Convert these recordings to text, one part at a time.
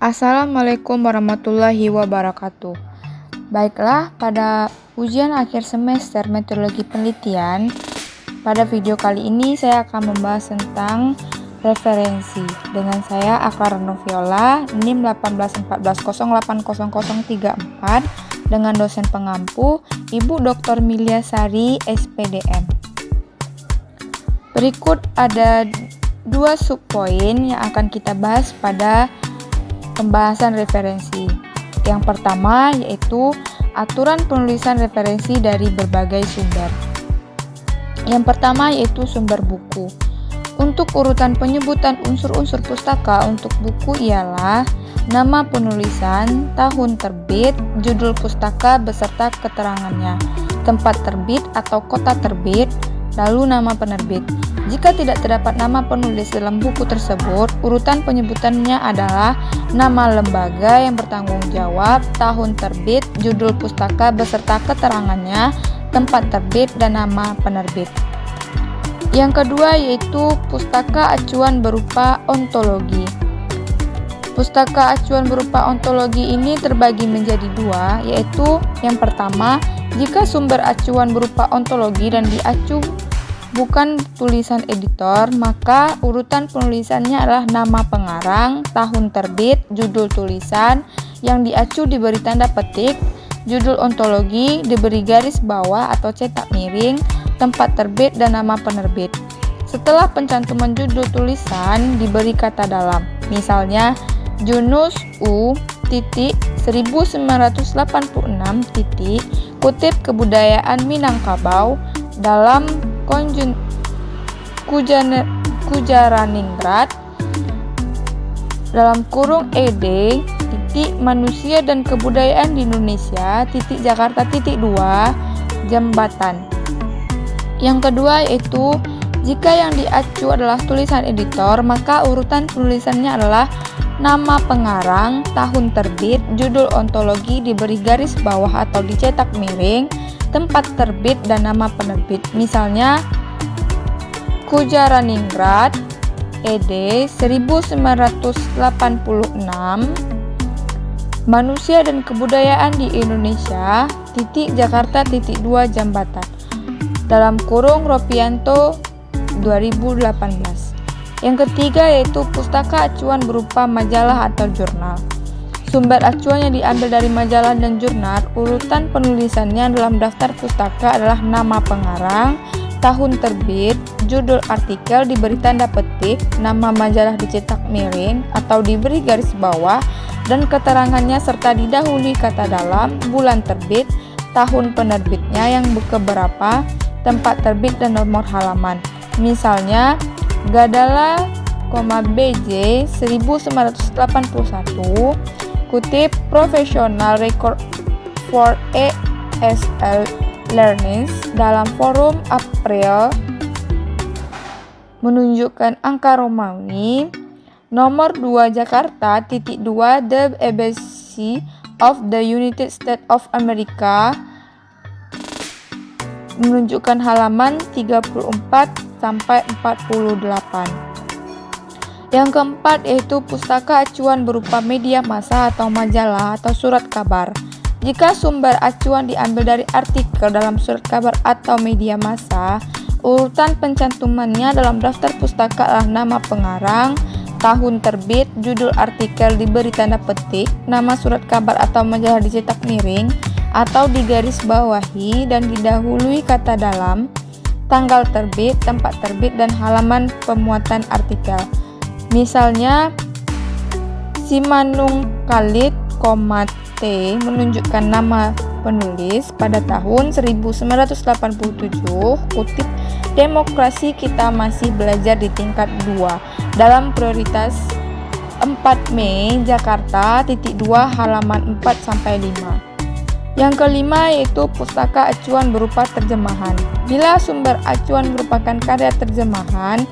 Assalamualaikum warahmatullahi wabarakatuh. Baiklah, pada ujian akhir semester meteorologi penelitian, pada video kali ini saya akan membahas tentang referensi. Dengan saya Aklara Noviola, NIM 18140800034 dengan dosen pengampu Ibu Dr. Milya Sari, SPDM. Berikut ada dua subpoin yang akan kita bahas pada pembahasan referensi. Yang pertama yaitu aturan penulisan referensi dari berbagai sumber. Yang pertama yaitu sumber buku. Untuk urutan penyebutan unsur-unsur pustaka untuk buku ialah nama penulisan, tahun terbit, judul pustaka beserta keterangannya, tempat terbit atau kota terbit, lalu nama penerbit. Jika tidak terdapat nama penulis dalam buku tersebut, urutan penyebutannya adalah nama lembaga yang bertanggung jawab, tahun terbit, judul pustaka beserta keterangannya, tempat terbit, dan nama penerbit. Yang kedua yaitu pustaka acuan berupa ontologi. Pustaka acuan berupa ontologi ini terbagi menjadi dua, yaitu yang pertama, jika sumber acuan berupa ontologi dan diacu bukan tulisan editor, maka urutan penulisannya adalah nama pengarang, tahun terbit, judul tulisan, yang diacu diberi tanda petik, judul ontologi diberi garis bawah atau cetak miring, tempat terbit, dan nama penerbit. Setelah pencantuman judul tulisan diberi kata dalam, misalnya Junus U. 1986 kutip kebudayaan Minangkabau dalam Kujaraningrat dalam kurung ed manusia dan kebudayaan di Indonesia Jakarta 2 jembatan. Yang kedua yaitu jika yang diacu adalah tulisan editor, maka urutan penulisannya adalah nama pengarang, tahun terbit, judul ontologi diberi garis bawah atau dicetak miring, tempat terbit, dan nama penerbit. Misalnya Kujaraningrat ed 1986 manusia dan kebudayaan di Indonesia Jakarta 2 jembatan dalam kurung Ropianto 2018. Yang ketiga yaitu pustaka acuan berupa majalah atau jurnal. Sumber acuannya diambil dari majalah dan jurnal. Urutan penulisannya dalam daftar pustaka adalah nama pengarang, tahun terbit, judul artikel diberi tanda petik, nama majalah dicetak miring atau diberi garis bawah, dan keterangannya serta didahului kata dalam, bulan terbit, tahun penerbitnya yang keberapa, tempat terbit, dan nomor halaman. Misalnya Gadala, BJ 1981 kutip Professional Record for ESL Learners dalam forum April menunjukkan angka Romawi nomor 2 Jakarta 2 The Embassy of the United States of America menunjukkan halaman 34 sampai 48. Yang keempat yaitu pustaka acuan berupa media massa atau majalah atau surat kabar. Jika sumber acuan diambil dari artikel dalam surat kabar atau media massa, urutan pencantumannya dalam daftar pustaka adalah nama pengarang, tahun terbit, judul artikel diberi tanda petik, nama surat kabar atau majalah dicetak miring atau digaris bawahi dan didahului kata dalam, tanggal terbit, tempat terbit, dan halaman pemuatan artikel. Misalnya Simanung Khalid, T menunjukkan nama penulis pada tahun 1987 kutip Demokrasi Kita Masih Belajar di tingkat 2 dalam prioritas 4 Mei Jakarta 2 halaman 4 sampai 5. Yang kelima yaitu pustaka acuan berupa terjemahan. Bila sumber acuan merupakan karya terjemahan,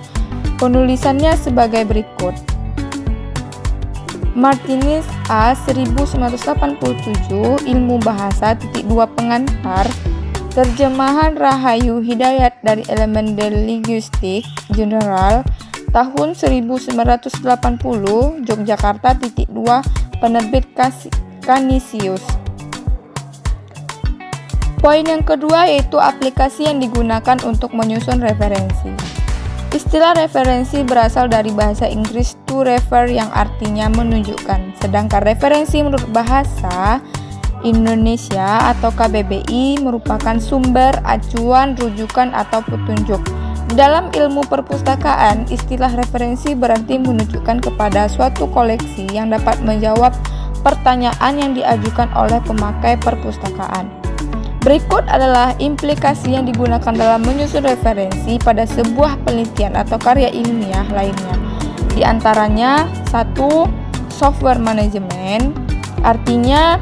penulisannya sebagai berikut. Martinez A. 1987 Ilmu Bahasa 2 pengantar terjemahan Rahayu Hidayat dari Elemen Linguistik General tahun 1980 Yogyakarta 2 penerbit Canisius. Poin yang kedua yaitu aplikasi yang digunakan untuk menyusun referensi. Istilah referensi berasal dari bahasa Inggris to refer yang artinya menunjukkan, sedangkan referensi menurut bahasa Indonesia atau KBBI merupakan sumber, acuan, rujukan, atau petunjuk. Dalam ilmu perpustakaan, istilah referensi berarti menunjukkan kepada suatu koleksi yang dapat menjawab pertanyaan yang diajukan oleh pemakai perpustakaan. Berikut adalah implikasi yang digunakan dalam menyusun referensi pada sebuah penelitian atau karya ilmiah lainnya. Di antaranya, 1. Software management, artinya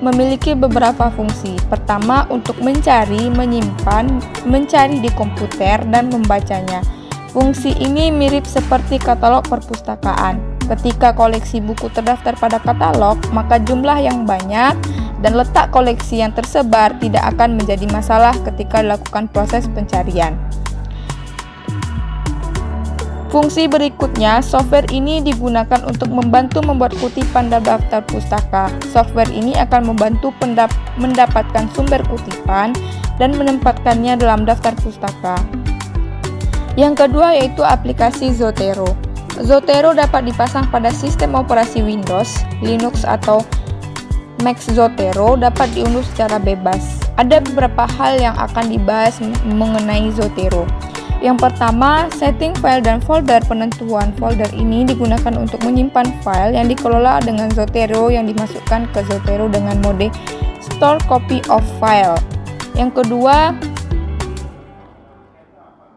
memiliki beberapa fungsi. Pertama, untuk mencari, menyimpan, mencari di komputer, dan membacanya. Fungsi ini mirip seperti katalog perpustakaan. Ketika koleksi buku terdaftar pada katalog, maka jumlah yang banyak dan letak koleksi yang tersebar tidak akan menjadi masalah ketika dilakukan proses pencarian. Fungsi berikutnya, software ini digunakan untuk membantu membuat kutipan dan daftar pustaka. Software ini akan membantu mendapatkan sumber kutipan dan menempatkannya dalam daftar pustaka. Yang kedua yaitu aplikasi Zotero. Zotero dapat dipasang pada sistem operasi Windows, Linux, atau Mac. Zotero dapat diunduh secara bebas. Ada beberapa hal yang akan dibahas mengenai Zotero. Yang pertama, setting file dan folder. Penentuan folder ini digunakan untuk menyimpan file yang dikelola dengan Zotero yang dimasukkan ke Zotero dengan mode Store Copy of File. Yang kedua,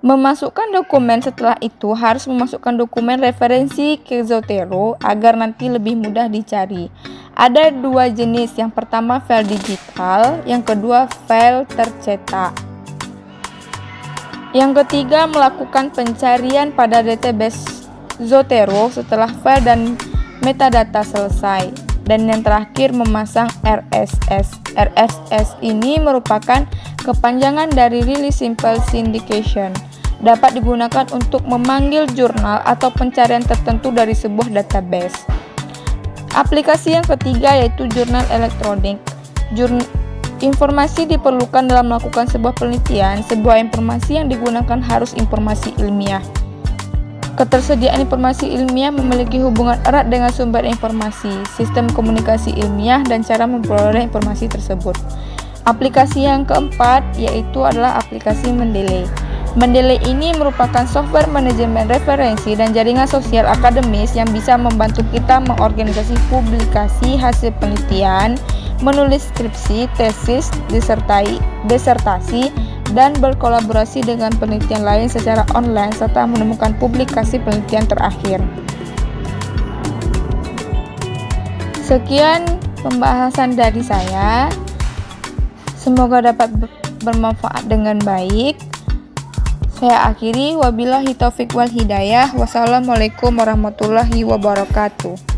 memasukkan dokumen. Setelah itu harus memasukkan dokumen referensi ke Zotero agar nanti lebih mudah dicari. Ada dua jenis, yang pertama file digital, yang kedua file tercetak. Yang ketiga, melakukan pencarian pada database Zotero setelah file dan metadata selesai. Dan yang terakhir, memasang RSS. RSS ini merupakan kepanjangan dari Really Simple Syndication. Dapat digunakan untuk memanggil jurnal atau pencarian tertentu dari sebuah database. Aplikasi yang ketiga yaitu jurnal elektronik. Informasi diperlukan dalam melakukan sebuah penelitian. Sebuah informasi yang digunakan harus informasi ilmiah. Ketersediaan informasi ilmiah memiliki hubungan erat dengan sumber informasi, sistem komunikasi ilmiah, dan cara memperoleh informasi tersebut. Aplikasi yang keempat yaitu adalah aplikasi Mendeley. Mendeley ini merupakan software manajemen referensi dan jaringan sosial akademis yang bisa membantu kita mengorganisasi publikasi hasil penelitian, menulis skripsi, tesis, disertasi, dan berkolaborasi dengan penelitian lain secara online serta menemukan publikasi penelitian terakhir. Sekian pembahasan dari saya. Semoga dapat bermanfaat dengan baik. Saya akhiri, wabillahi taufiq wal hidayah. Wassalamualaikum warahmatullahi wabarakatuh.